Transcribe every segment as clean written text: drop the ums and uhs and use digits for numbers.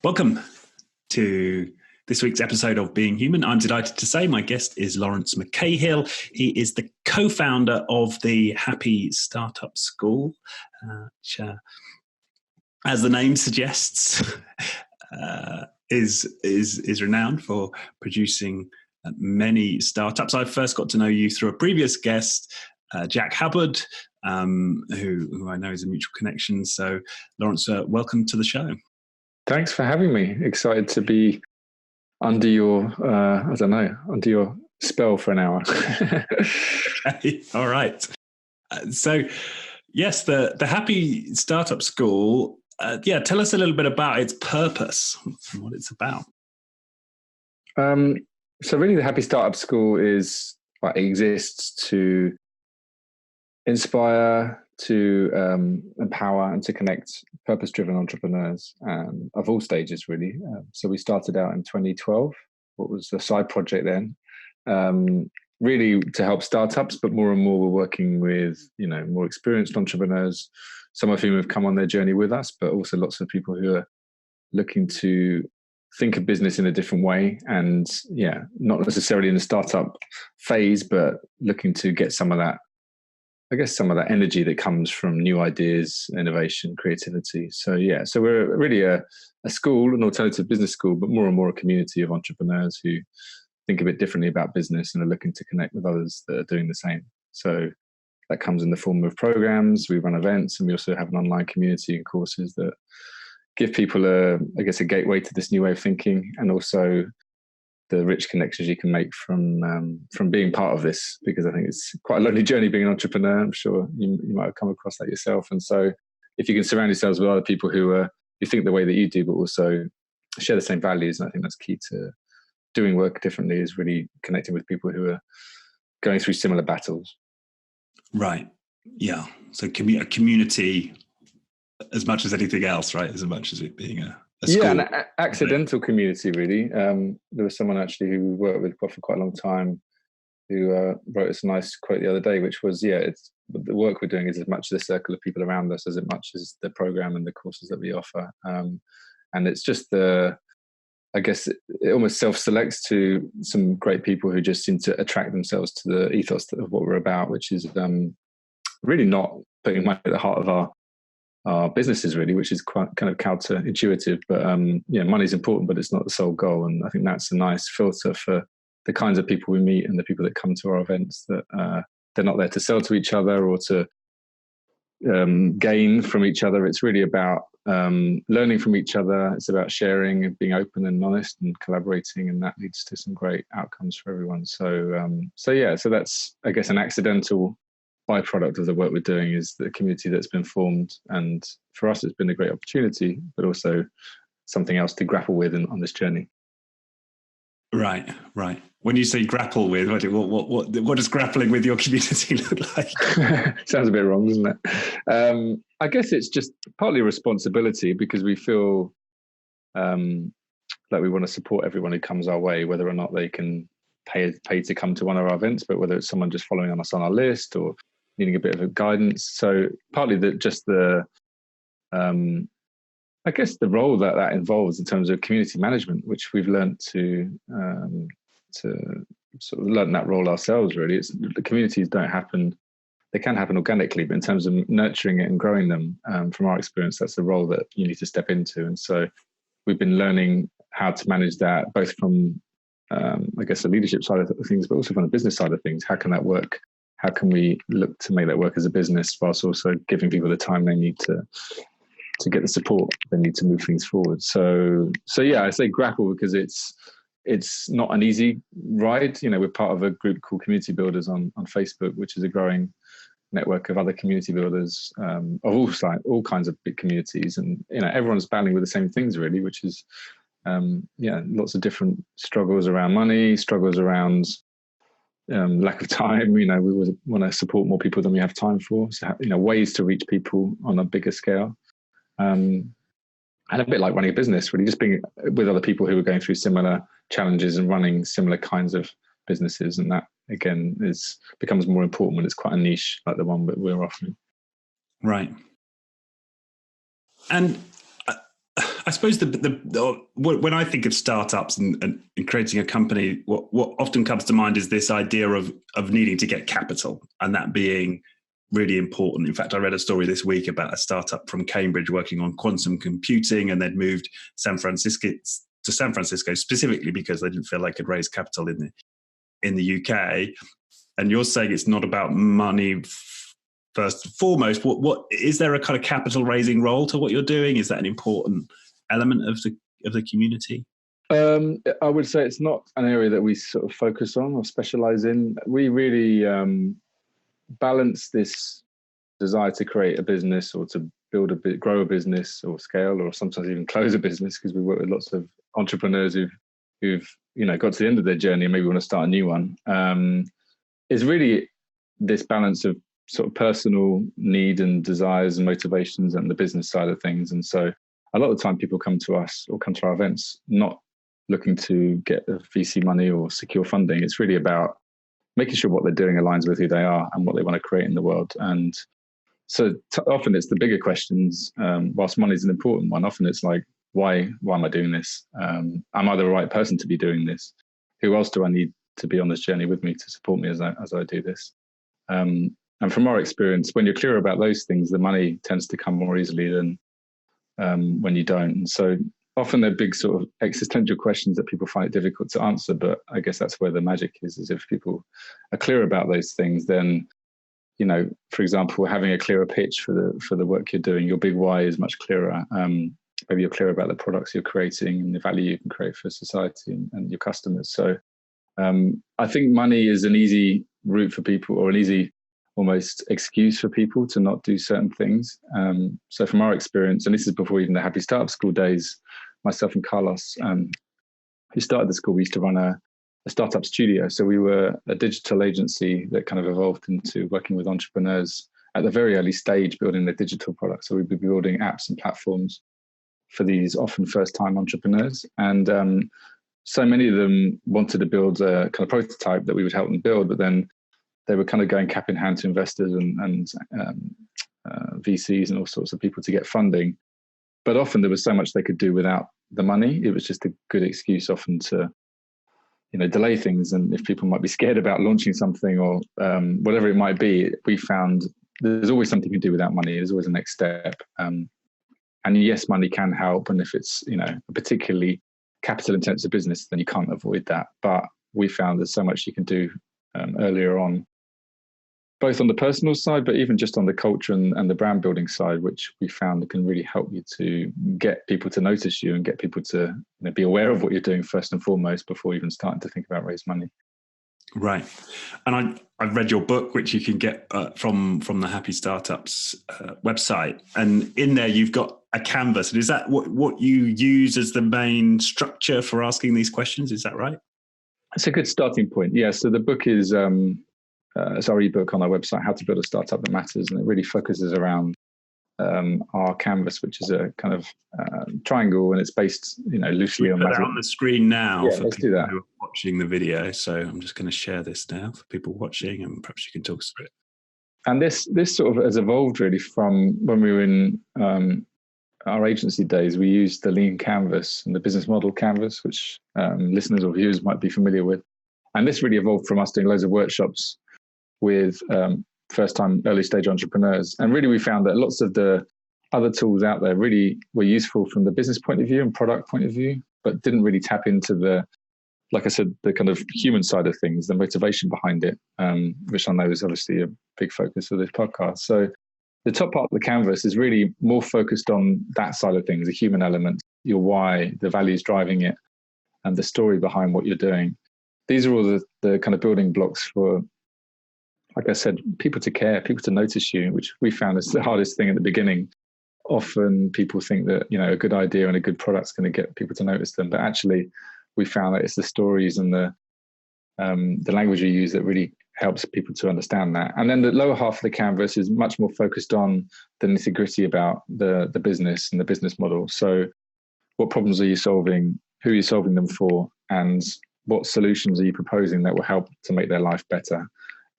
Welcome to this week's episode of Being Human. I'm delighted to say my guest is Laurence McCahill. He is the co-founder of the Happy Startup School, which, as the name suggests, is renowned for producing many startups. I first got to know you through a previous guest, Jack Hubbard, who I know is a mutual connection. So, Laurence, welcome to the show. Thanks for having me. Excited to be under your, under your spell for an hour. Okay, all right. So, yes, the Happy Startup School. Tell us a little bit about its purpose and what it's about. So, really, the Happy Startup School exists to inspire, to empower, and to connect purpose-driven entrepreneurs of all stages, really. So we started out in 2012. What was a side project then? Really to help startups, but more and more we're working with more experienced entrepreneurs, some of whom have come on their journey with us, but also lots of people who are looking to think of business in a different way, and not necessarily in the startup phase, but looking to get some of that energy that comes from new ideas, innovation, creativity. So we're really a school, an alternative business school, but more and more a community of entrepreneurs who think a bit differently about business and are looking to connect with others that are doing the same. So that comes in the form of programs. We run events, and we also have an online community and courses that give people a gateway to this new way of thinking, and also the rich connections you can make from being part of this, because I think it's quite a lonely journey being an entrepreneur. I'm sure you might have come across that yourself. And so if you can surround yourselves with other people who think the way that you do, but also share the same values, and I think that's key to doing work differently, is really connecting with people who are going through similar battles. Right. Yeah. So a community as much as anything else, right? As much as it being a school. An accidental community, really. There was someone actually who we worked with for quite a long time who wrote us a nice quote the other day, which was, it's the work we're doing is as much the circle of people around us as much as the program and the courses that we offer. And it's just it almost self-selects to some great people who just seem to attract themselves to the ethos of what we're about, which is really not putting money at the heart of our businesses, really, which is quite kind of counterintuitive. But money is important, but it's not the sole goal. And I think that's a nice filter for the kinds of people we meet and the people that come to our events, that they're not there to sell to each other or to gain from each other. It's really about learning from each other. It's about sharing and being open and honest and collaborating, and that leads to some great outcomes for everyone. So that's, I guess, an accidental byproduct of the work we're doing, is the community that's been formed. And for us, it's been a great opportunity, but also something else to grapple with on this journey. Right. When you say grapple with, what does grappling with your community look like? Sounds a bit wrong, doesn't it? I guess it's just partly a responsibility, because we feel like we want to support everyone who comes our way, whether or not they can pay to come to one of our events, but whether it's someone just following on us on our list or needing a bit of a guidance. So partly the role that involves in terms of community management, which we've learned to sort of learn that role ourselves, really. The communities don't happen. They can happen organically, but in terms of nurturing it and growing them, from our experience, that's the role that you need to step into. And so we've been learning how to manage that, both from the leadership side of things, but also from the business side of things. How can that work? How can we look to make that work as a business, whilst also giving people the time they need to get the support they need to move things forward? So I say grapple because it's not an easy ride. We're part of a group called Community Builders on Facebook, which is a growing network of other community builders of all kinds of big communities, and everyone's battling with the same things, really, which is lots of different struggles around money, struggles around lack of time. We want to support more people than we have time for. So, ways to reach people on a bigger scale. And a bit like running a business, really, just being with other people who are going through similar challenges and running similar kinds of businesses. And that, again, becomes more important when it's quite a niche like the one that we're offering. Right. And I suppose when I think of startups and creating a company, what often comes to mind is this idea of needing to get capital, and that being really important. In fact, I read a story this week about a startup from Cambridge working on quantum computing, and they'd moved San Francisco specifically because they didn't feel they could raise capital in the UK. And you're saying it's not about money first and foremost. What is there a kind of capital raising role to what you're doing? Is that an important element of the community? I would say it's not an area that we sort of focus on or specialize in. We really balance this desire to create a business or to grow a business or scale, or sometimes even close a business, because we work with lots of entrepreneurs who've got to the end of their journey and maybe want to start a new one. Is really this balance of sort of personal need and desires and motivations and the business side of things. And so a lot of the time people come to us or come to our events not looking to get VC money or secure funding. It's really about making sure what they're doing aligns with who they are and what they want to create in the world. And so often it's the bigger questions, whilst money is an important one. Often it's like, why am I doing this? Am I the right person to be doing this? Who else do I need to be on this journey with me to support me as I do this? And from our experience, when you're clear about those things, the money tends to come more easily than when you don't. And so often they're big sort of existential questions that people find it difficult to answer. But I guess that's where the magic is if people are clear about those things, then, for example, having a clearer pitch for the work you're doing, your big why is much clearer. Maybe you're clear about the products you're creating and the value you can create for society and your customers. So I think money is an easy route for people, or an easy almost excuse for people to not do certain things. So from our experience, and this is before even the Happy Startup School days, myself and Carlos, who started the school, we used to run a startup studio. So we were a digital agency that kind of evolved into working with entrepreneurs at the very early stage, building their digital products. So we'd be building apps and platforms for these often first-time entrepreneurs. And so many of them wanted to build a kind of prototype that we would help them build, but then they were kind of going cap in hand to investors and VCs and all sorts of people to get funding. But often there was so much they could do without the money. It was just a good excuse often to, delay things. And if people might be scared about launching something or whatever it might be, we found there's always something you can do without money. There's always a next step. And yes, money can help. And if it's, a particularly capital intensive business, then you can't avoid that. But we found there's so much you can do earlier on, both on the personal side, but even just on the culture and the brand building side, which we found can really help you to get people to notice you and get people to be aware of what you're doing first and foremost before even starting to think about raise money. Right. And I've read your book, which you can get from the Happy Startups website. And in there, you've got a canvas. And is that what you use as the main structure for asking these questions? Is that right? It's a good starting point. Yeah. So the book is it's our ebook on our website, How to Build a Startup That Matters. And it really focuses around our canvas, which is a kind of triangle, and it's based, loosely on that. On the screen now for people who are watching the video. So I'm just going to share this now for people watching, and perhaps you can talk us through it. And this sort of has evolved really from when we were in our agency days. We used the lean canvas and the business model canvas, which listeners or viewers might be familiar with. And this really evolved from us doing loads of workshops with first-time early-stage entrepreneurs. And really we found that lots of the other tools out there really were useful from the business point of view and product point of view, but didn't really tap into the, like I said, the kind of human side of things, the motivation behind it, which I know is obviously a big focus of this podcast. So the top part of the canvas is really more focused on that side of things, the human element, your why, the values driving it, and the story behind what you're doing. These are all the kind of building blocks for, like I said, people to care, people to notice you, which we found is the hardest thing at the beginning. Often people think that, a good idea and a good product is going to get people to notice them. But actually, we found that it's the stories and the language you use that really helps people to understand that. And then the lower half of the canvas is much more focused on the nitty-gritty about the business and the business model. So what problems are you solving? Who are you solving them for? And what solutions are you proposing that will help to make their life better?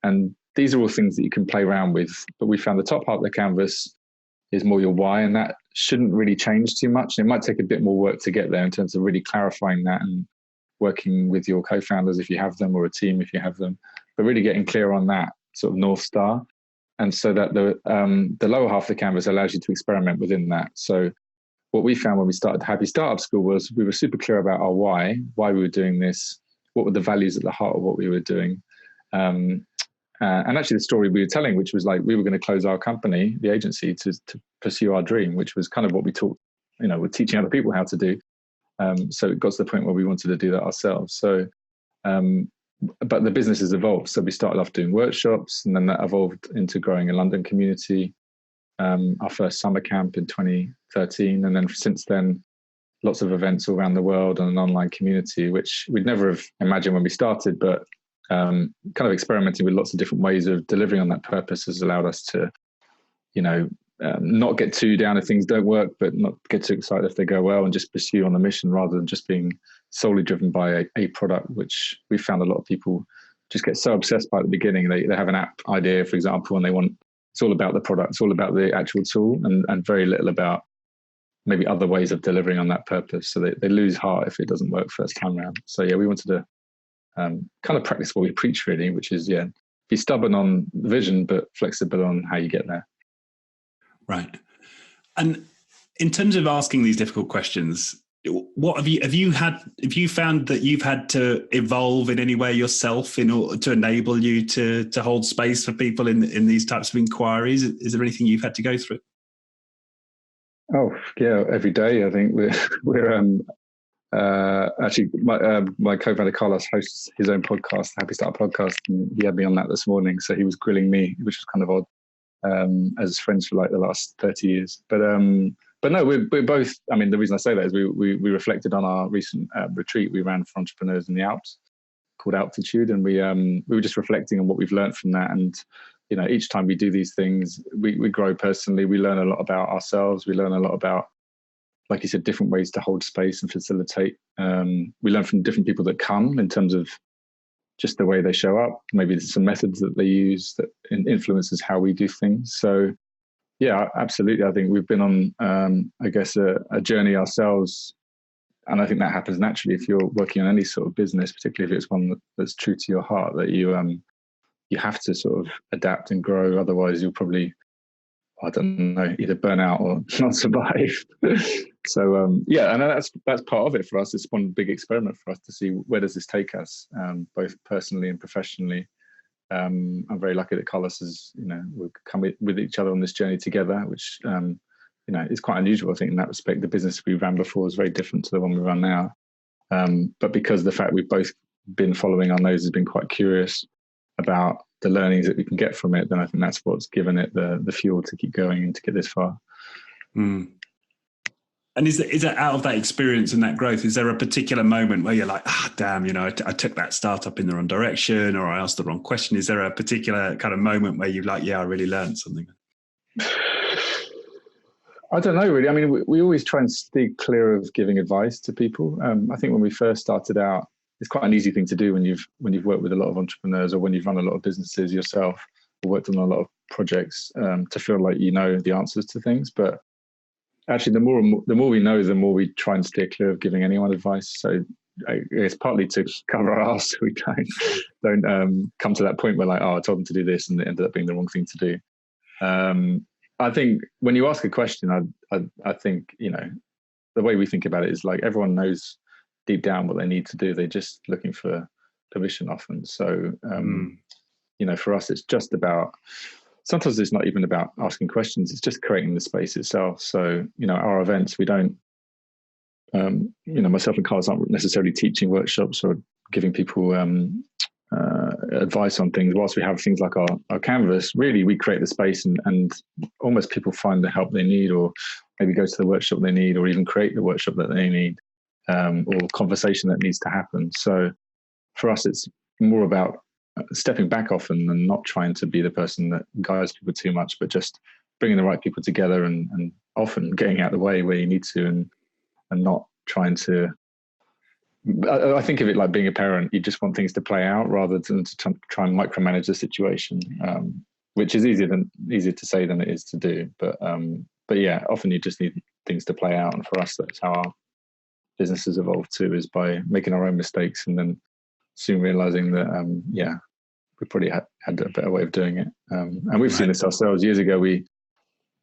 And these are all things that you can play around with. But we found the top part of the canvas is more your why, and that shouldn't really change too much. It might take a bit more work to get there in terms of really clarifying that and working with your co-founders if you have them, or a team if you have them, but really getting clear on that sort of North Star. And so that the lower half of the canvas allows you to experiment within that. So what we found when we started Happy Startup School was we were super clear about our why we were doing this, what were the values at the heart of what we were doing. And actually the story we were telling, which was like we were going to close our company, the agency, to pursue our dream, which was kind of what we taught, we're teaching other people how to do. So it got to the point where we wanted to do that ourselves. So, but the business has evolved. So we started off doing workshops, and then that evolved into growing a London community. Our first summer camp in 2013. And then since then, lots of events all around the world and an online community, which we'd never have imagined when we started, but kind of experimenting with lots of different ways of delivering on that purpose has allowed us to, not get too down if things don't work, but not get too excited if they go well, and just pursue on the mission rather than just being solely driven by a product, which we found a lot of people just get so obsessed by at the beginning. They have an app idea, for example, and it's all about the product, it's all about the actual tool, and very little about maybe other ways of delivering on that purpose. So they lose heart if it doesn't work first time around. So yeah, we wanted to kind of practice what we preach, really, which is, be stubborn on the vision, but flexible on how you get there. Right. And in terms of asking these difficult questions, what have you found that you've had to evolve in any way yourself in order to enable you to hold space for people in these types of inquiries? Is there anything you've had to go through? Oh yeah, every day. I think we're actually my co-founder Carlos hosts his own podcast, Happy Start podcast, and he had me on that this morning. So he was grilling me, which was kind of odd, as friends for like the last 30 years. But no, we're both. I mean, the reason I say that is we reflected on our recent retreat we ran for entrepreneurs in the Alps called Altitude, and we were just reflecting on what we've learned from that. And each time we do these things, we grow personally. We learn a lot about ourselves. We learn a lot about, like you said, different ways to hold space and facilitate. We learn from different people that come in terms of just the way they show up. Maybe there's some methods that they use that influences how we do things. So yeah, absolutely. I think we've been on, I guess, a journey ourselves. And I think that happens naturally if you're working on any sort of business, particularly if it's one that's true to your heart, that you have to sort of adapt and grow. Otherwise you'll probably, I don't know, either burn out or not survive. So yeah, and that's part of it for us. It's one big experiment for us to see where does this take us, both personally and professionally. I'm very lucky that Carlos has, we've come with each other on this journey together, which is quite unusual. I think in that respect, the business we ran before is very different to the one we run now. But because of the fact we've both been following our noses, been quite curious about the learnings that we can get from it, then I think that's what's given it the fuel to keep going and to get this far. Mm. And is that out of that experience and that growth, is there a particular moment where you're like, damn, I took that startup in the wrong direction, or I asked the wrong question? Is there a particular kind of moment where you're like, yeah, I really learned something? I don't know, really. I mean, we always try and stay clear of giving advice to people. I think when we first started out, it's quite an easy thing to do when you've worked with a lot of entrepreneurs, or when you've run a lot of businesses yourself, or worked on a lot of projects, to feel like you know the answers to things. But actually, the more we know, the more we try and steer clear of giving anyone advice. So it's partly to cover our arse, so we don't come to that point where like, I told them to do this, and it ended up being the wrong thing to do. I think when you ask a question, I think the way we think about it is like everyone knows deep down what they need to do. They're just looking for permission often. So for us, it's just about. Sometimes it's not even about asking questions. It's just creating the space itself. So, our events, we don't, myself and Carlos aren't necessarily teaching workshops or giving people advice on things. Whilst we have things like our canvas, really we create the space and almost people find the help they need, or maybe go to the workshop they need, or even create the workshop that they need, or conversation that needs to happen. So for us, it's more about stepping back often and not trying to be the person that guides people too much, but just bringing the right people together and often getting out of the way where you need to, and not trying to. I think of it like being a parent. You just want things to play out rather than to try and micromanage the situation, which is easier to say than it is to do. But But yeah, often you just need things to play out. And for us, that's how our business has evolved too, is by making our own mistakes and then soon realizing that, we probably had a better way of doing it. And we've seen this ourselves. Years ago, we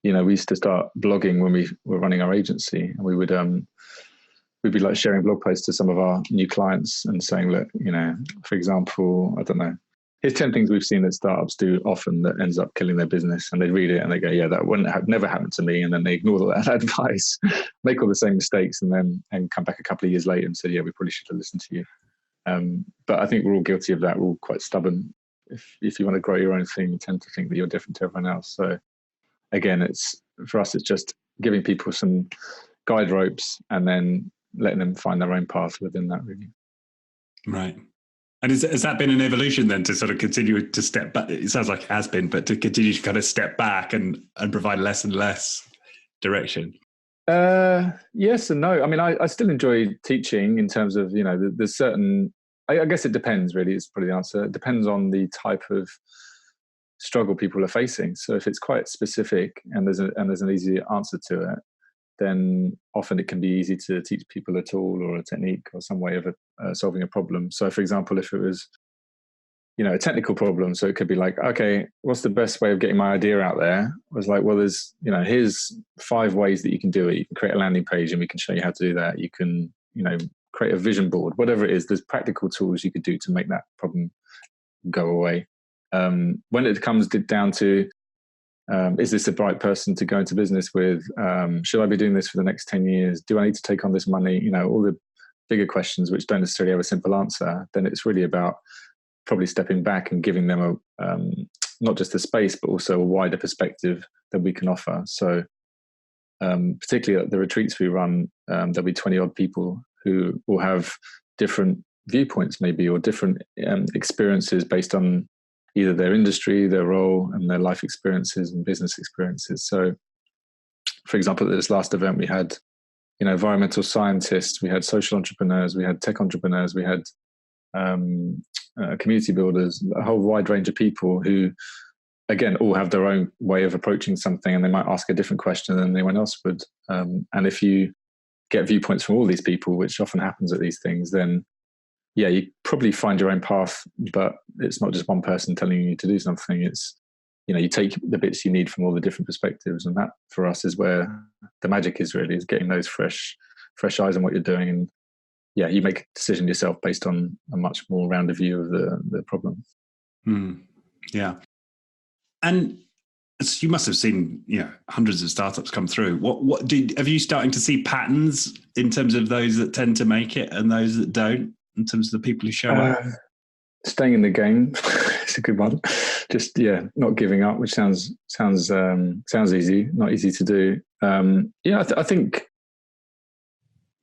used to start blogging when we were running our agency, and we would, we'd be like sharing blog posts to some of our new clients and saying, look, for example, I don't know, here's 10 things we've seen that startups do often that ends up killing their business. And they read it and they go, yeah, that wouldn't never happened to me. And then they ignore all that advice, make all the same mistakes, and come back a couple of years later and say, yeah, we probably should have listened to you. But I think we're all guilty of that. We're all quite stubborn. If you want to grow your own thing, you tend to think that you're different to everyone else. So again, for us, it's just giving people some guide ropes and then letting them find their own path within that, really. Right. And has that been an evolution then, to sort of continue to step back? It sounds like it has been, but to continue to kind of step back and provide less and less direction? Yes and no. I mean, I still enjoy teaching in terms of, there's certain, I guess it depends really, is probably the answer. It depends on the type of struggle people are facing. So if it's quite specific and there's an easy answer to it, then often it can be easy to teach people a tool or a technique or some way of solving a problem. So for example, if it was, a technical problem, so it could be like, okay, what's the best way of getting my idea out there? I was like, well, there's, here's 5 ways that you can do it. You can create a landing page and we can show you how to do that. You can, create a vision board, whatever it is. There's practical tools you could do to make that problem go away. When it comes down to, is this the right person to go into business with? Should I be doing this for the next 10 years? Do I need to take on this money? All the bigger questions which don't necessarily have a simple answer. Then it's really about probably stepping back and giving them not just a space, but also a wider perspective that we can offer. So particularly at the retreats we run, there'll be 20 odd people who will have different viewpoints maybe, or different experiences based on either their industry, their role, and their life experiences and business experiences. So for example, at this last event, we had, environmental scientists, we had social entrepreneurs, we had tech entrepreneurs, we had community builders, a whole wide range of people who, again, all have their own way of approaching something, and they might ask a different question than anyone else would. And if you get viewpoints from all these people, which often happens at these things, then yeah, you probably find your own path, but it's not just one person telling you to do something. It's, you take the bits you need from all the different perspectives. And that for us is where the magic is, really, is getting those fresh eyes on what you're doing. And yeah, you make a decision yourself based on a much more rounded view of the problem. Yeah. And so you must have seen, hundreds of startups come through. Have you starting to see patterns in terms of those that tend to make it and those that don't, in terms of the people who show up? Staying in the game is a good one. Just not giving up, which sounds easy, not easy to do. I think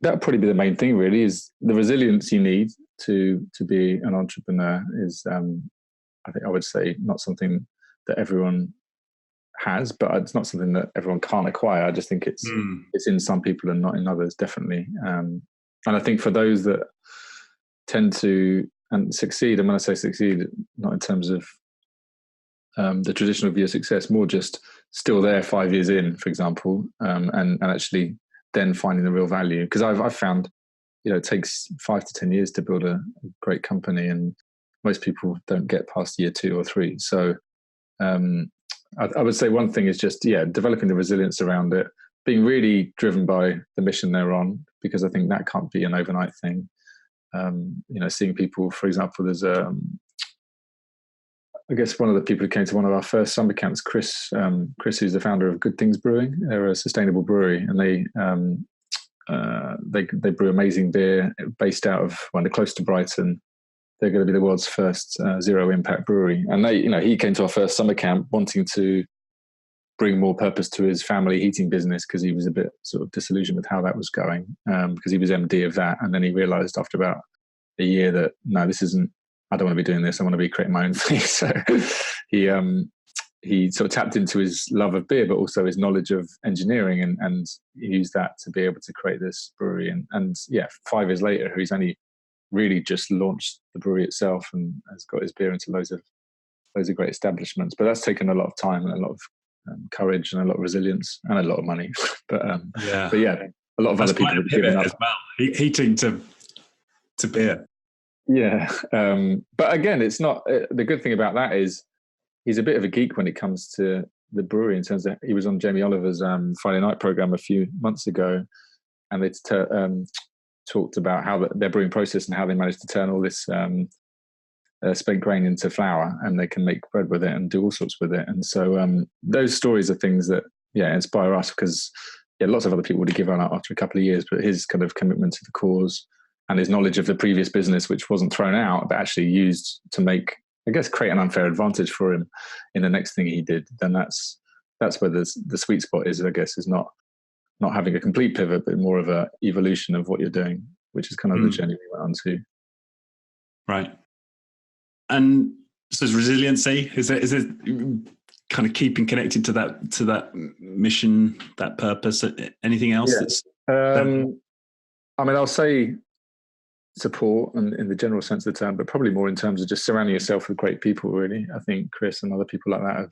that would probably be the main thing, really, is the resilience you need to be an entrepreneur is, I think I would say, not something that everyone has, but it's not something that everyone can't acquire. I just think it's in some people and not in others, definitely. And I think for those that tend to succeed, and when I say succeed, not in terms of the traditional view of success, more just still there 5 years in, for example, and actually then finding the real value. Because I've found, it takes 5 to 10 years to build a great company, and most people don't get past year 2 or 3. So I would say one thing is just, developing the resilience around it, being really driven by the mission they're on, because I think that can't be an overnight thing. Seeing people, for example, there's I guess one of the people who came to one of our first summer camps, Chris, who's the founder of Good Things Brewing. They're a sustainable brewery, and they brew amazing beer based out of, they're close to Brighton. They're going to be the world's first zero impact brewery. And he came to our first summer camp wanting to bring more purpose to his family heating business, because he was a bit sort of disillusioned with how that was going, because he was MD of that. And then he realized after about a year that, no, I don't want to be doing this. I want to be creating my own thing. So he sort of tapped into his love of beer, but also his knowledge of engineering, and used that to be able to create this brewery. And 5 years later, he's only really just launched the brewery itself and has got his beer into loads of great establishments. But that's taken a lot of time and a lot of courage and a lot of resilience and a lot of money. but Yeah. a lot of That's other people quite a have given pivot up as well. Heating to beer. Yeah. But again, it's not, the good thing about that is he's a bit of a geek when it comes to the brewery, in terms of, he was on Jamie Oliver's Friday night program a few months ago, and they talked about how their brewing process and how they managed to turn all this spent grain into flour, and they can make bread with it and do all sorts with it. And so those stories are things that inspire us, because lots of other people would have given up after a couple of years, but his kind of commitment to the cause and his knowledge of the previous business, which wasn't thrown out but actually used to make, I guess, create an unfair advantage for him in the next thing he did, then that's where the sweet spot is, I guess, is not having a complete pivot, but more of a evolution of what you're doing, which is kind of the journey we went on to. Right. And so is resiliency, is it kind of keeping connected to that mission, that purpose? Anything else that's I mean, I'll say support and in the general sense of the term, but probably more in terms of just surrounding yourself with great people, really. I think Chris and other people like that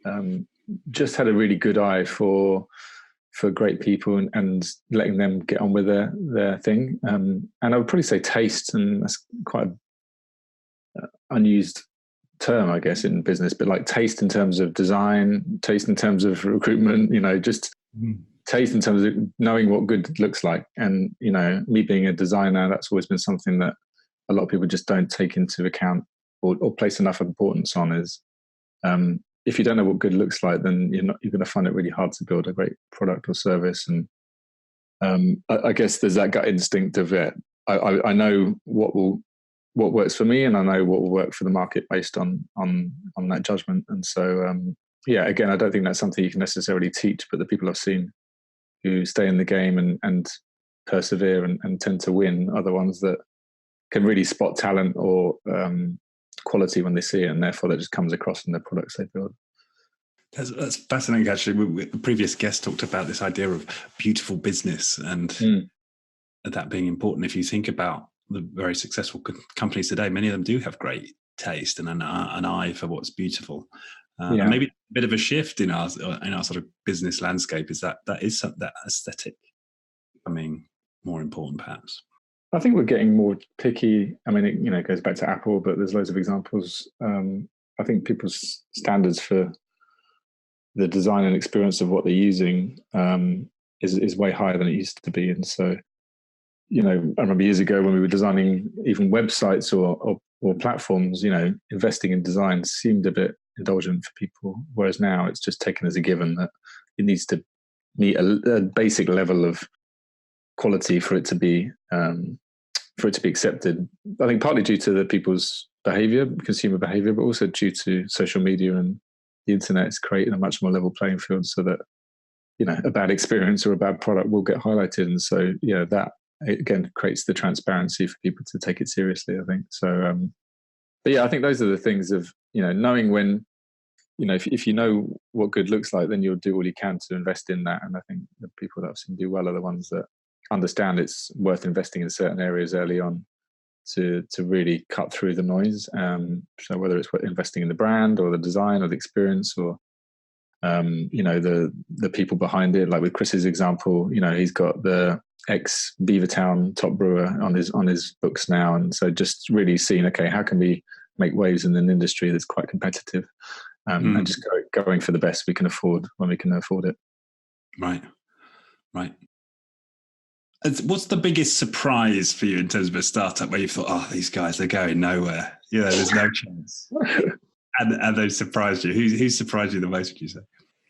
have just had a really good eye for great people and letting them get on with their thing. And I would probably say taste, and that's quite an unused term, I guess, in business, but like taste in terms of design, taste in terms of recruitment, just taste in terms of knowing what good looks like. And, me being a designer, that's always been something that a lot of people just don't take into account or place enough importance on, is if you don't know what good looks like, then you're going to find it really hard to build a great product or service. And I guess there's that gut instinct of it. I know what works for me, and I know what will work for the market based on that judgment. And so, again, I don't think that's something you can necessarily teach, but the people I've seen who stay in the game and persevere and tend to win are the ones that can really spot talent or quality when they see it, and therefore that just comes across in the products they build. That's fascinating, actually. The previous guest talked about this idea of beautiful business and that being important. If you think about the very successful companies today, many of them do have great taste and an eye for what's beautiful. And maybe a bit of a shift in our sort of business landscape is that aesthetic becoming more important, perhaps. I think we're getting more picky. I mean, it goes back to Apple, but there's loads of examples. I think people's standards for the design and experience of what they're using is way higher than it used to be. And so, I remember years ago when we were designing even websites or platforms, investing in design seemed a bit indulgent for people, whereas now it's just taken as a given that it needs to meet a basic level of quality for it to be accepted. I think partly due to the people's behavior, consumer behavior, but also due to social media and the internet is creating a much more level playing field, so that a bad experience or a bad product will get highlighted. And so that again creates the transparency for people to take it seriously, I think. So but I think those are the things of knowing when if you know what good looks like, then you'll do all you can to invest in that. And I think the people that I've seen do well are the ones that understand it's worth investing in certain areas early on to really cut through the noise. So whether it's investing in the brand or the design or the experience or the people behind it, like with Chris's example, he's got the ex Beavertown top brewer on his books now, and so just really seeing, okay, how can we make waves in an industry that's quite competitive, and just going for the best we can afford when we can afford it. Right. What's the biggest surprise for you in terms of a startup where you thought, oh, these guys are going nowhere? There's no chance. and they've surprised you. Who surprised you the most, would you say?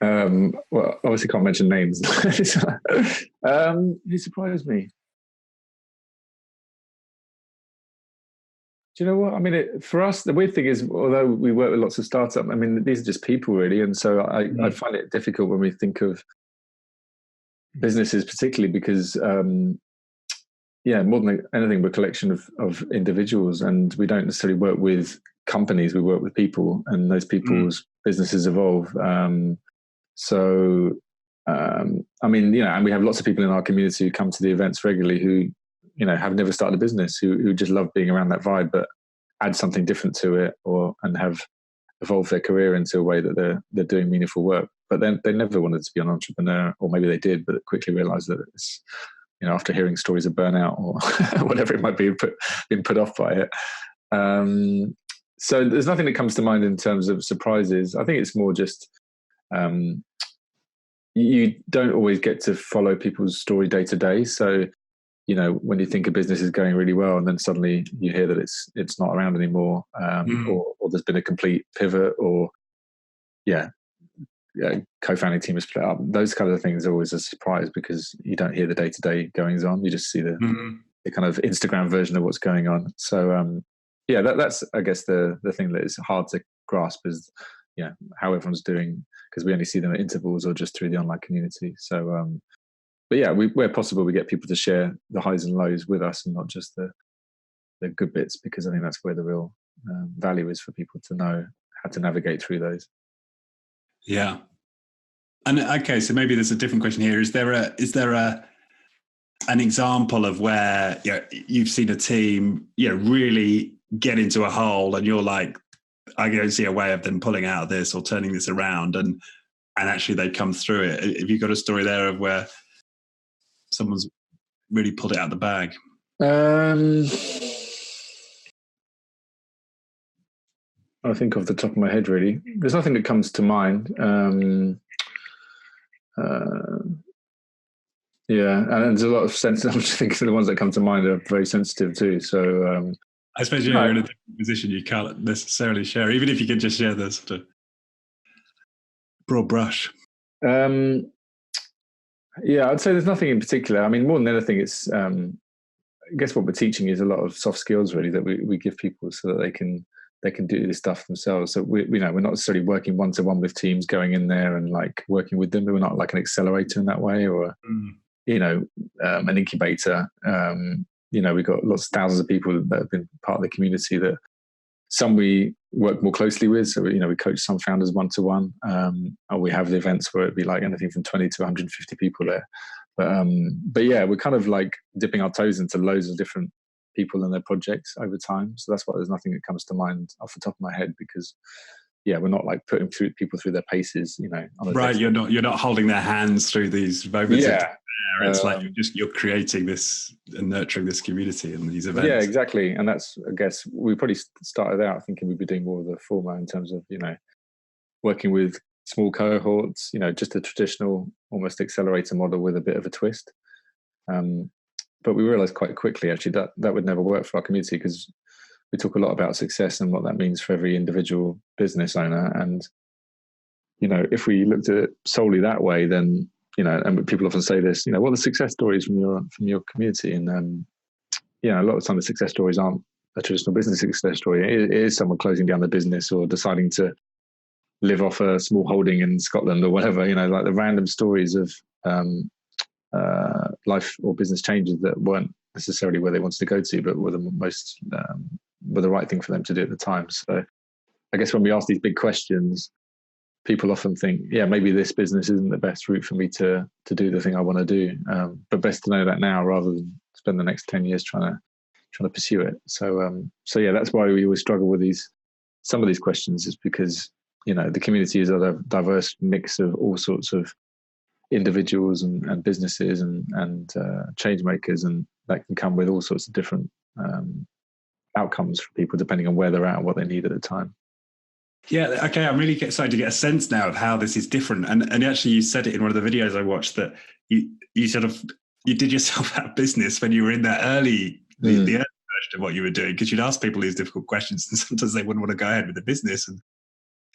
Well, obviously can't mention names. Who surprised me? Do you know what? I mean, for us, the weird thing is, although we work with lots of startups, I mean, these are just people, really. And so I find it difficult when we think of businesses, particularly because, more than anything, we're a collection of individuals, and we don't necessarily work with companies. We work with people, and those people's businesses evolve. I mean, and we have lots of people in our community who come to the events regularly who, have never started a business, who just love being around that vibe, but add something different to it, and have evolve their career into a way that they're doing meaningful work. But then they never wanted to be an entrepreneur, or maybe they did, but quickly realized that it's, after hearing stories of burnout or whatever it might be, been put off by it. So there's nothing that comes to mind in terms of surprises. I think it's more just you don't always get to follow people's story day to day. So, when you think a business is going really well and then suddenly you hear that it's not around anymore, or there's been a complete pivot, or co-founding team is split up. Those kind of things are always a surprise because you don't hear the day-to-day goings on. You just see the kind of Instagram version of what's going on. So that's I guess the thing that is hard to grasp is how everyone's doing, because we only see them at intervals or just through the online community. So but where possible, we get people to share the highs and lows with us and not just the good bits, because I think that's where the real value is for people to know how to navigate through those. Yeah. And okay, so maybe there's a different question here. Is there an example of where you've seen a team really get into a hole and you're like, I don't see a way of them pulling out of this or turning this around, and actually they come through it? Have you got a story there of where someone's really pulled it out of the bag? I think off the top of my head, really, there's nothing that comes to mind. And there's a lot of sensitive. I'm just thinking the ones that come to mind are very sensitive too. So I suppose you're in a different position. You can't necessarily share, even if you can just share this sort of broad brush. I'd say there's nothing in particular. I mean, more than anything, it's I guess what we're teaching is a lot of soft skills, really, that we give people so that they can do this stuff themselves. So we're not necessarily working one-to-one with teams, going in there and like working with them. We're not like an accelerator in that way, or an incubator. We've got thousands of people that have been part of the community that some we work more closely with. So we coach some founders one-to-one, or we have the events where it'd be like anything from 20 to 150 people there. But we're kind of like dipping our toes into loads of different people and their projects over time. So that's why there's nothing that comes to mind off the top of my head, because we're not like putting people through their paces, right. You're not holding their hands through these moments. It's like you're creating this and nurturing this community and these events. Yeah, exactly. And that's, I guess, we probably started out thinking we'd be doing more of the former in terms of working with small cohorts, just a traditional almost accelerator model with a bit of a twist. But we realized quite quickly, actually, that would never work for our community, because we talk a lot about success and what that means for every individual business owner. And, if we looked at it solely that way, then, and people often say this, what are the success stories from your community? And, a lot of the time the success stories aren't a traditional business success story. It is someone closing down the business or deciding to live off a small holding in Scotland or whatever, like the random stories of, life or business changes that weren't necessarily where they wanted to go to, but were the right thing for them to do at the time. So I guess when we ask these big questions, people often think, maybe this business isn't the best route for me to do the thing I want to do. But best to know that now rather than spend the next 10 years trying to pursue it. So that's why we always struggle with some of these questions, is because, the community is a diverse mix of all sorts of individuals and businesses and change makers, and that can come with all sorts of different outcomes for people depending on where they're at and what they need at the time. Yeah, okay. I'm really excited to get a sense now of how this is different. And actually, you said it in one of the videos I watched that you did yourself out of business when you were in that the early version of what you were doing, because you'd ask people these difficult questions and sometimes they wouldn't want to go ahead with the business. And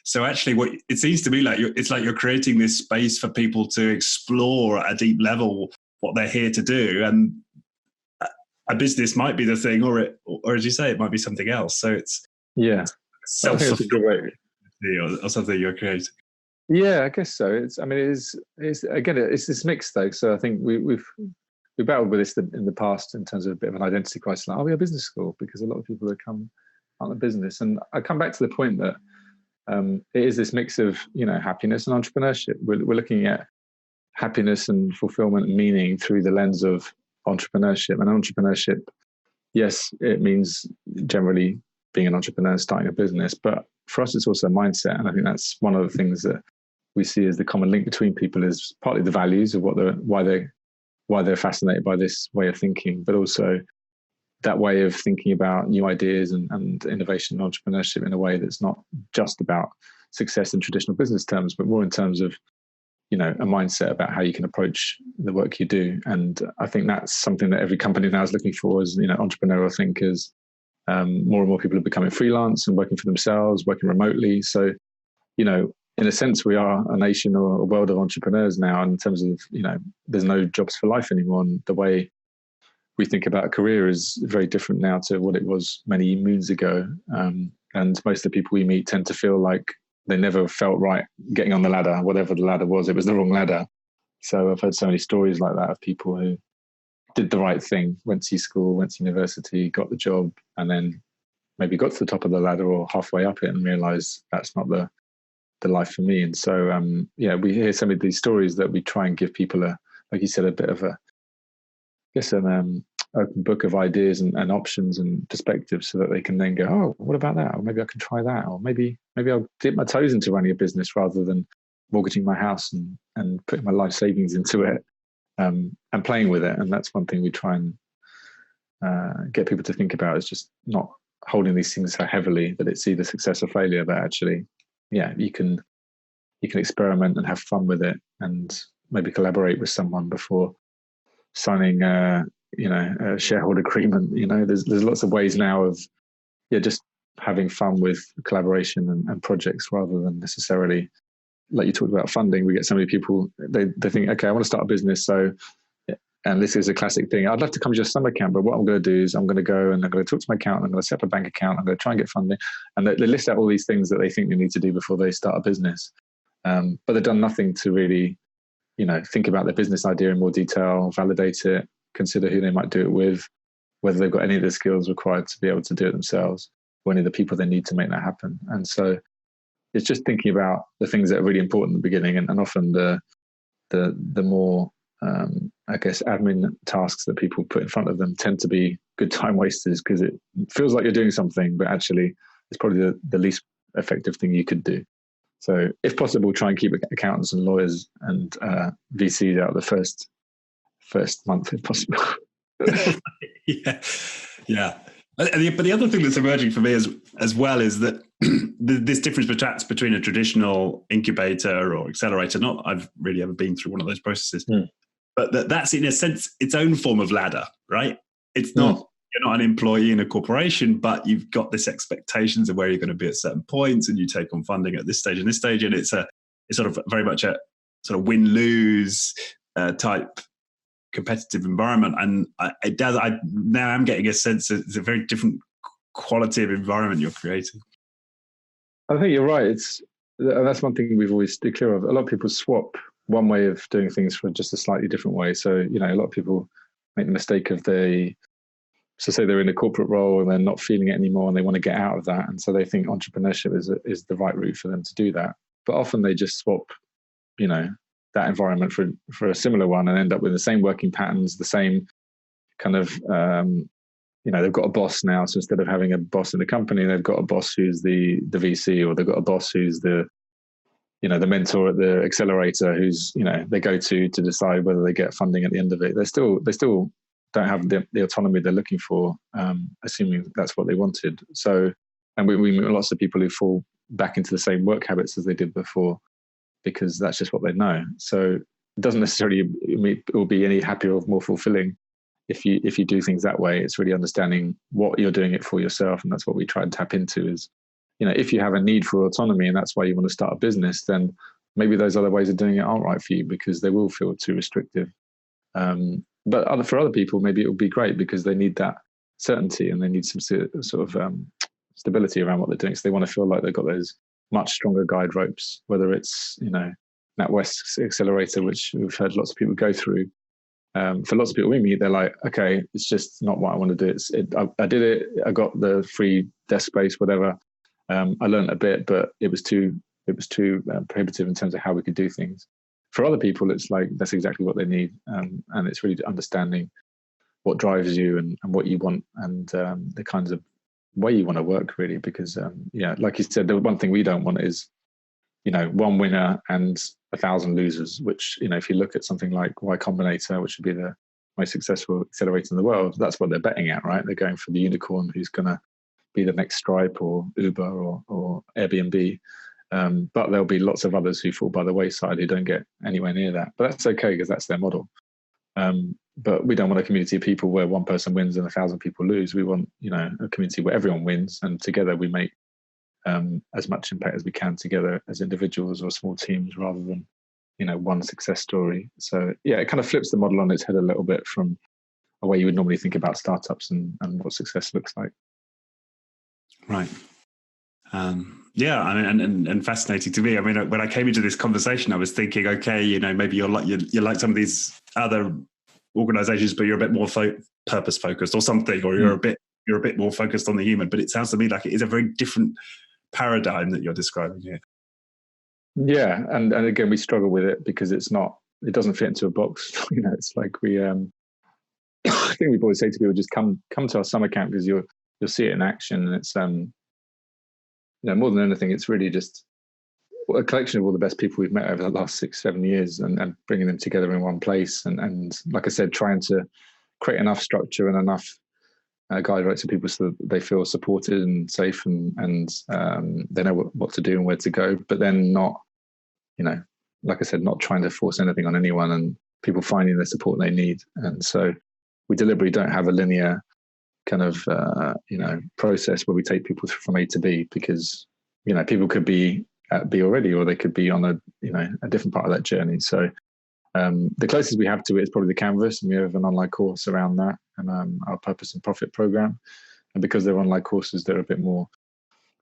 so actually, what it seems to me like you're creating this space for people to explore at a deep level what they're here to do, and a business might be the thing, or as you say, it might be something else. So it's self-fulfilling or something you're creating. Yeah, I guess so. It's this mix though. So I think we've battled with this in the past in terms of a bit of an identity crisis. Like, are we a business school? Because a lot of people that come aren't a business, and I come back to the point that. It is this mix of, happiness and entrepreneurship. We're looking at happiness and fulfillment and meaning through the lens of entrepreneurship. And entrepreneurship, yes, it means generally being an entrepreneur, starting a business. But for us, it's also a mindset. And I think that's one of the things that we see as the common link between people is partly the values of why they're fascinated by this way of thinking, but also that way of thinking about new ideas and innovation and entrepreneurship in a way that's not just about success in traditional business terms, but more in terms of, a mindset about how you can approach the work you do. And I think that's something that every company now is looking for, as, entrepreneurial thinkers. More and more people are becoming freelance and working for themselves, working remotely. So, in a sense, we are a nation or a world of entrepreneurs now, in terms of, there's no jobs for life anymore. And the way we think about a career is very different now to what it was many moons ago. And most of the people we meet tend to feel like they never felt right getting on the ladder, whatever the ladder was, it was the wrong ladder. So I've heard so many stories like that of people who did the right thing, went to school, went to university, got the job, and then maybe got to the top of the ladder or halfway up it and realized that's not the life for me. And so, we hear some of these stories that we try and give people like you said, a bit of an open book of ideas and options and perspectives, so that they can then go, oh, what about that? Or maybe I can try that. Or maybe I'll dip my toes into running a business rather than mortgaging my house and putting my life savings into it, and playing with it. And that's one thing we try and get people to think about, is just not holding these things so heavily that it's either success or failure, but actually, you can experiment and have fun with it, and maybe collaborate with someone before signing a shareholder agreement. There's lots of ways now of just having fun with collaboration and projects, rather than necessarily, like you talked about funding. We get so many people, they think, okay, I want to start a business, so, and this is a classic thing, I'd love to come to your summer camp, but what I'm going to do is I'm going to go and I'm going to talk to my accountant, I'm going to set up a bank account, I'm going to try and get funding, and they list out all these things that they think they need to do before they start a business, but they've done nothing to really think about their business idea in more detail, validate it, consider who they might do it with, whether they've got any of the skills required to be able to do it themselves, or any of the people they need to make that happen. And so it's just thinking about the things that are really important at the beginning, and often the more admin tasks that people put in front of them tend to be good time wasters, because it feels like you're doing something, but actually it's probably the least effective thing you could do. So if possible, try and keep accountants and lawyers and VCs out of the first month if possible. Yeah. But the other thing that's emerging for me as well is that this difference perhaps between a traditional incubator or accelerator, not I've really ever been through one of those processes, but that's in a sense its own form of ladder, right? It's not, you're not an employee in a corporation, but you've got this expectations of where you're going to be at certain points, and you take on funding at this stage and this stage, and it's sort of very much a sort of win-lose type competitive environment. And I now am getting a sense that it's a very different quality of environment you're creating. I think you're right. That's one thing we've always steered clear of. A lot of people swap one way of doing things for just a slightly different way. So, a lot of people make the mistake of so say they're in a corporate role and they're not feeling it anymore and they want to get out of that. And so they think entrepreneurship is the right route for them to do that. But often they just swap, that environment for a similar one, and end up with the same working patterns, the same kind of, they've got a boss now. So instead of having a boss in the company, they've got a boss who's the VC, or they've got a boss who's the mentor at the accelerator, who's, they go to decide whether they get funding at the end of it. They still don't have the autonomy they're looking for, assuming that's what they wanted. So, and we meet lots of people who fall back into the same work habits as they did before, because that's just what they know. So it doesn't necessarily mean it will be any happier or more fulfilling if you do things that way. It's really understanding what you're doing it for yourself, and that's what we try and tap into is, if you have a need for autonomy and that's why you want to start a business, then maybe those other ways of doing it aren't right for you because they will feel too restrictive. But for other people, maybe it will be great because they need that certainty and they need some sort of stability around what they're doing. So they want to feel like they've got those much stronger guide ropes, whether it's, NatWest's accelerator, which we've heard lots of people go through. For lots of people we meet, they're like, okay, it's just not what I want to do. I did it. I got the free desk space, whatever. I learned a bit, but it was too prohibitive in terms of how we could do things. For other people, it's like that's exactly what they need, and it's really understanding what drives you and what you want, and the kinds of way you want to work, really, because like you said, the one thing we don't want is, one winner and 1,000 losers, which, if you look at something like Y Combinator, which would be the most successful accelerator in the world, that's what they're betting at, right? They're going for the unicorn who's going to be the next Stripe or Uber or Airbnb. But there'll be lots of others who fall by the wayside who don't get anywhere near that. But that's okay, because that's their model. But we don't want a community of people where one person wins and 1,000 people lose. We want, a community where everyone wins, and together we make as much impact as we can together as individuals or small teams, rather than, one success story. So it kind of flips the model on its head a little bit from a way you would normally think about startups and what success looks like. Right. And fascinating to me. I mean, when I came into this conversation, I was thinking, okay, maybe you're like some of these other organizations, but you're a bit more purpose focused or something, or you're a bit more focused on the human. But it sounds to me like it is a very different paradigm that you're describing here. Yeah, and again, we struggle with it because it doesn't fit into a box. It's like we, I think we've always say to people, just come to our summer camp, because you'll see it in action, and it's more than anything, it's really just a collection of all the best people we've met over the last 6-7 years, and bringing them together in one place, and like I said, trying to create enough structure and enough guidelines for people so that they feel supported and safe, and they know what to do and where to go, but then not, like I said, not trying to force anything on anyone, and people finding the support they need. And so we deliberately don't have a linear kind of process where we take people from A to B, because people could be at B already, or they could be on a different part of that journey. So the closest we have to it is probably the Canvas, and we have an online course around that, and our Purpose and Profit program. And because they're online courses, they're a bit more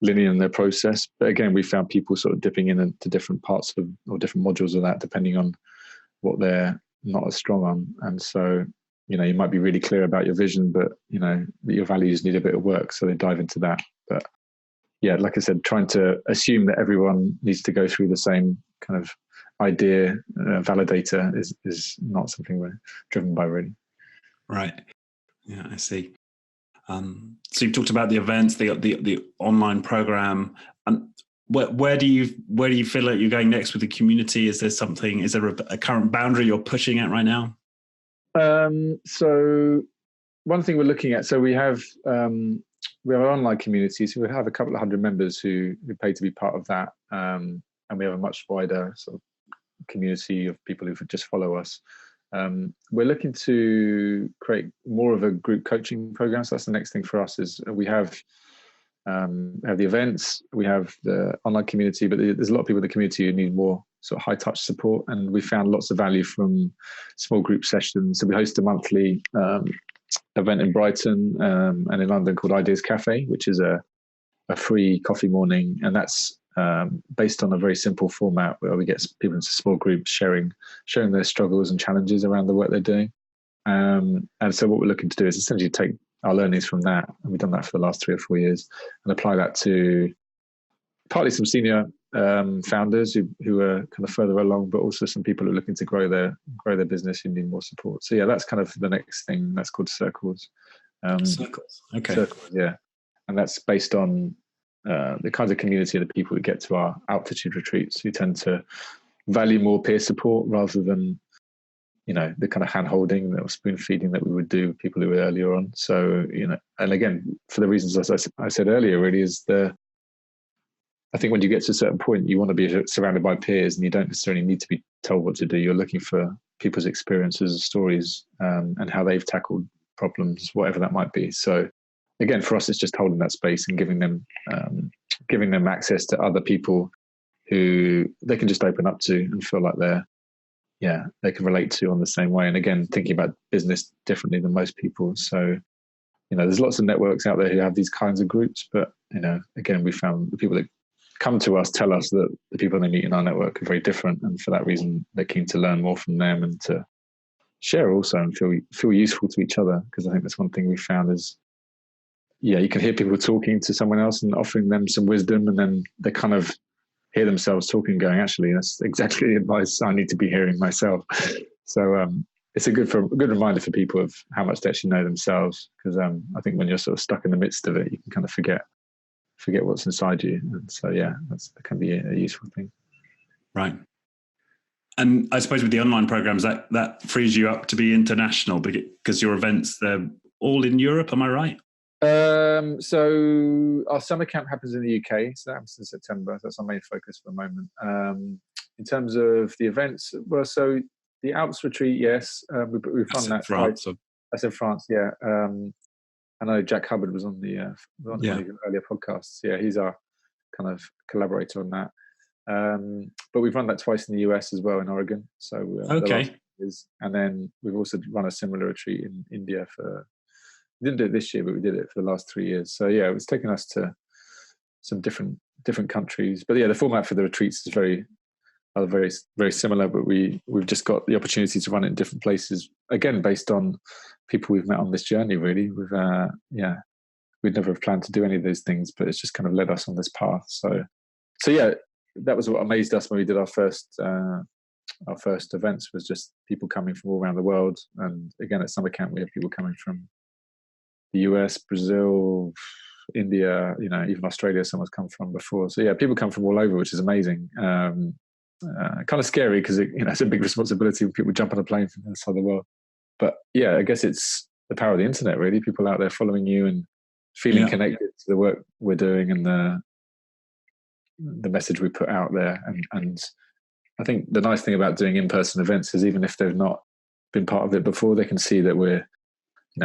linear in their process. But again, we found people sort of dipping into different parts of, or different modules of that, depending on what they're not as strong on. And so you might be really clear about your vision, but your values need a bit of work, so they dive into that. But like I said, trying to assume that everyone needs to go through the same kind of idea validator is not something we're driven by, really. Right. Yeah, I see. So you've talked about the events, the online program. Where do you feel like you're going next with the community? Is there a current boundary you're pushing at right now? So one thing we're looking at, so we have an online community, so we have a couple of hundred members who pay to be part of that, and we have a much wider sort of community of people who just follow us. We're looking to create more of a group coaching program. So that's the next thing for us. Is we have the events, we have the online community, but there's a lot of people in the community who need more sort of high touch support, and we found lots of value from small group sessions. So we host a monthly event in Brighton and in London called Ideas Cafe, which is a free coffee morning, and that's based on a very simple format where we get people into small groups sharing their struggles and challenges around the work they're doing. And so what we're looking to do is essentially take our learnings from that, and we've done that for the last 3 or 4 years, and apply that to partly some senior founders who are kind of further along, but also some people who are looking to grow their business who need more support. So that's kind of the next thing. That's called Circles. Circles. Okay. Circles, yeah. And that's based on the kinds of community of the people who get to our altitude retreats, who tend to value more peer support rather than the kind of hand holding or spoon feeding that we would do with people who were earlier on. So and again, for the reasons as I said earlier, really is I think when you get to a certain point, you want to be surrounded by peers, and you don't necessarily need to be told what to do. You're looking for people's experiences and stories, and how they've tackled problems, whatever that might be. So again, for us, it's just holding that space and giving them access to other people who they can just open up to and feel like they can relate to on the same way. And again, thinking about business differently than most people. So, there's lots of networks out there who have these kinds of groups, but, again, we found the people that come to us tell us that the people they meet in our network are very different. And for that reason, they're keen to learn more from them and to share also and feel useful to each other. Because I think that's one thing we found is, you can hear people talking to someone else and offering them some wisdom, and then they kind of hear themselves talking, going, actually, that's exactly the advice I need to be hearing myself. So it's a good reminder for people of how much they actually know themselves. Because I think when you're sort of stuck in the midst of it, you can kind of forget what's inside you. And so, yeah, that can be a useful thing. Right. And I suppose with the online programs, that frees you up to be international because your events, they're all in Europe. Am I right? So our summer camp happens in the UK. So that happens in September. That's our main focus for the moment. In terms of the events, well, so the Alps retreat, yes, we've run that France. That's in France, yeah. I know Jack Hubbard was on one of the earlier podcasts. Yeah, he's our kind of collaborator on that. But we've run that twice in the US as well, in Oregon. So okay. And then we've also run a similar retreat in India we didn't do it this year, but we did it for the last 3 years. So yeah, it's taken us to some different countries. But yeah, the format for the retreats is very, very similar. But we've just got the opportunity to run it in different places, again based on people we've met on this journey. Really, we'd never have planned to do any of those things, but it's just kind of led us on this path. So yeah, that was what amazed us when we did our first events, was just people coming from all around the world. And again, at summer camp, we have people coming from the US, Brazil, India, even Australia, someone's come from before. So yeah, people come from all over, which is amazing. Kind of scary because it's a big responsibility when people jump on a plane from the other side of the world. But yeah, I guess it's the power of the internet, really. People out there following you and feeling connected to the work we're doing and the message we put out there. And I think the nice thing about doing in-person events is even if they've not been part of it before, they can see that we're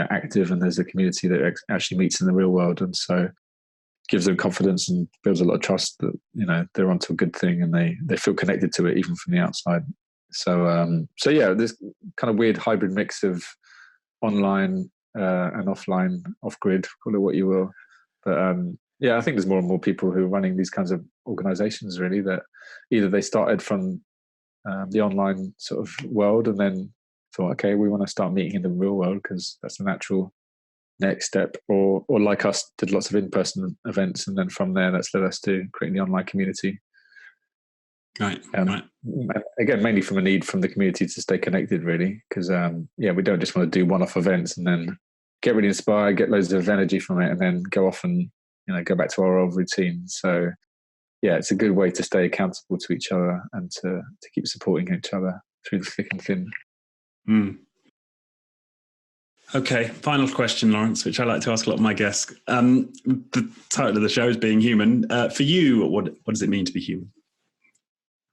active and there's a community that actually meets in the real world, and so gives them confidence and builds a lot of trust that they're onto a good thing, and they feel connected to it even from the outside. So yeah, this kind of weird hybrid mix of online and offline, off-grid, call it what you will. But yeah, I think there's more and more people who are running these kinds of organizations, really, that either they started from the online sort of world and then thought, okay, we want to start meeting in the real world because that's the natural next step, or like us, did lots of in-person events, and then from there that's led us to creating the online community. Right. Again, mainly from a need from the community to stay connected, really, because we don't just want to do one-off events and then get really inspired, get loads of energy from it, and then go off and go back to our old routine. So yeah, it's a good way to stay accountable to each other and to keep supporting each other through the thick and thin. Okay, final question, Laurence, which I like to ask a lot of my guests. The title of the show is Being Human. For you, what does it mean to be human?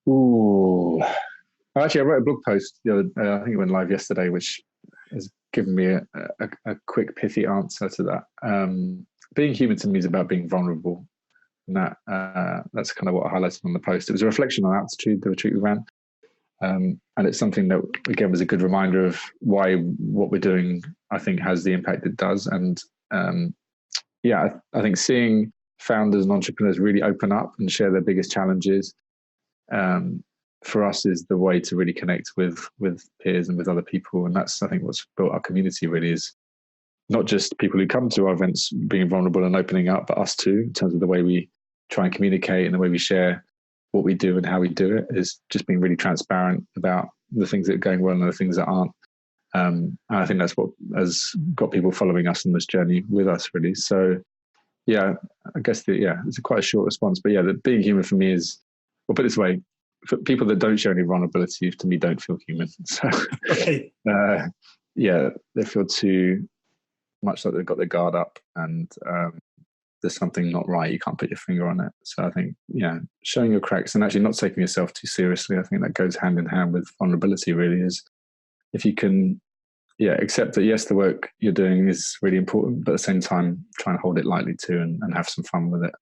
Ooh, actually, I wrote a blog post the other, I think it went live yesterday, which has given me a quick, pithy answer to that. Being human to me is about being vulnerable, and that's kind of what I highlighted on the post. It was a reflection on Altitude, the retreat we ran. And it's something that, again, was a good reminder of why what we're doing, I think, has the impact it does. And I think seeing founders and entrepreneurs really open up and share their biggest challenges for us is the way to really connect with peers and with other people. And that's, I think, what's built our community, really, is not just people who come to our events being vulnerable and opening up, but us too, in terms of the way we try and communicate and the way we share what we do and how we do it, is just being really transparent about the things that are going well and the things that aren't. And I think that's what has got people following us on this journey with us, really. So yeah, I guess it's quite a short response, but yeah, the being human for me is, well, put it this way, for people that don't show any vulnerability, to me, don't feel human. So okay. They feel too much like they've got their guard up, and there's something not right. You can't put your finger on it. So I think, showing your cracks and actually not taking yourself too seriously, I think that goes hand in hand with vulnerability, really, is if you can, accept that, yes, the work you're doing is really important, but at the same time, try and hold it lightly too and have some fun with it.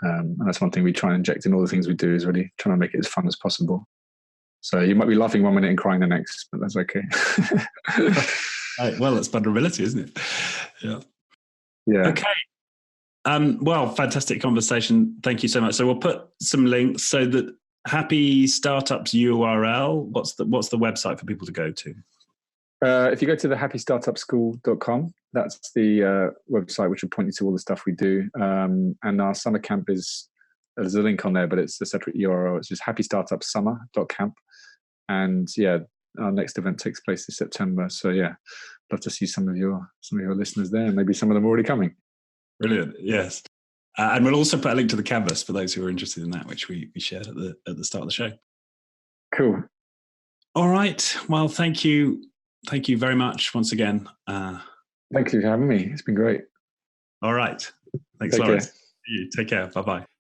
And that's one thing we try and inject in all the things we do, is really trying to make it as fun as possible. So you might be laughing 1 minute and crying the next, but that's okay. Right. Well, that's vulnerability, isn't it? Yeah. Yeah. Okay. Well, fantastic conversation. Thank you so much. So we'll put some links. So that Happy Startups URL, what's the website for people to go to? If you go to the happystartupschool.com, that's the website which will point you to all the stuff we do. And our summer camp there's a link on there, but it's a separate URL. It's just happystartupsummer.camp. And our next event takes place this September. So yeah, love to see some of your listeners there, and maybe some of them already coming. Brilliant. Yes. And we'll also put a link to the canvas for those who are interested in that, which we shared at the start of the show. Cool. All right. Well, thank you. Thank you very much once again. Thank you for having me. It's been great. All right. Thanks, Take Laurence. care. You take care. Bye-bye.